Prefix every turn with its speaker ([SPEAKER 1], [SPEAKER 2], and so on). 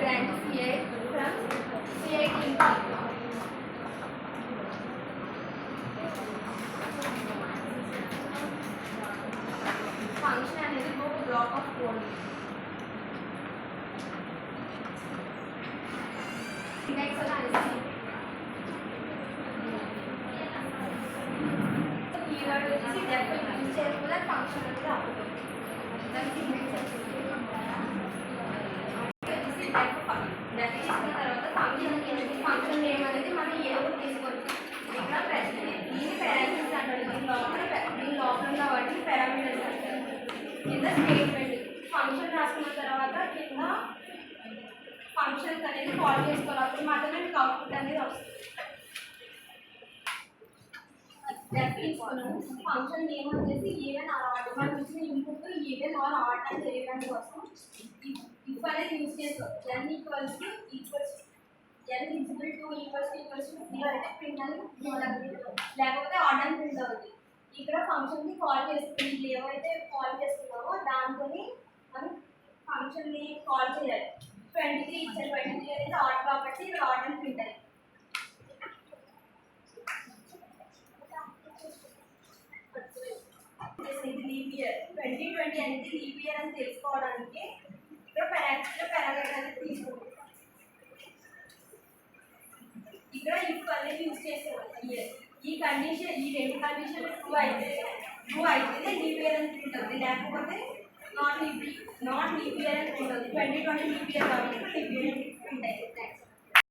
[SPEAKER 1] branch CI from CI team. Function అనేది ఒక black of code. Index అనేది keyword వచ్చేసి డెఫిన్ యూజ్ చేసుకున్న ఫంక్షన్ అనేది అవుతుంది. దానికి ఇండెక్స్ డెఫినేషన్ తర్వాత ఫంక్షన్ నేమ్ అనేది మనం ఏదో తీసుకోవచ్చు. ఇక్కడ దీని పారామీటర్స్ అంటారు. దీని లోపల ఉన్న వాటిని పారామీటర్స్ అంటారు. కింద స్టేట్మెంట్ ఫంక్షన్ రాసుకున్న తర్వాత కింద ఫంక్షన్స్ అనేది కాల్ చేసుకోవాలి. అప్పుడు మాత్రమే మీకు అవుట్పుట్ అనేది వస్తుంది. ఫంక్షన్ నేమ్ వచ్చేసి ఈవెన్ ఆర్ ఆడ్. మనం ఇచ్చిన ఇన్పుట్ ఈవెన్ ఆర్ ఆడ్ అని తెలియడానికి కోసం ఇఫ్ అనేది యూజ్ చేసుకోవచ్చు. n equals n equal to equals to 0 అయితే ప్రింట్ అని లేకపోతే ఆడ్ అని ప్రింట్ అవుతుంది. ఇక్కడ ఫంక్షన్ని కాల్ చేస్తుంది. ఏవైతే కాల్ చేస్తున్నామో దాంతో మనం ఫంక్షన్ని కాల్ చేయాలి. 23 ఇచ్చారు. 23 అనేది ఆడ్ కాబట్టి ఇది ఆడ్ అని ప్రింట్ అయ్యింది. లీప్ ఇయర్ 2020 అనేది లీప్ ఇయర్ అని తెలుసుకోవడానికి ఇక్కడ పారామీటర్ అనేది తీసుకుంటాం. ఇక్కడ ఇఫ్ అనేది యూజ్ చేసేవాళ్ళు. ఈ కండిషన్ ఈ రెండు కండిషన్ ట్రూ అయితే లీప్ ఇయర్ అని ప్రింట్ అవుతుంది. లేకపోతే నాట్ లీప్ ఇయర్ అని ప్రింట్ అవుతుంది. 2020 లీప్ ఇయర్ కాబట్టి లీప్ ఇయర్ అని ప్రింట్ అవుతుంది.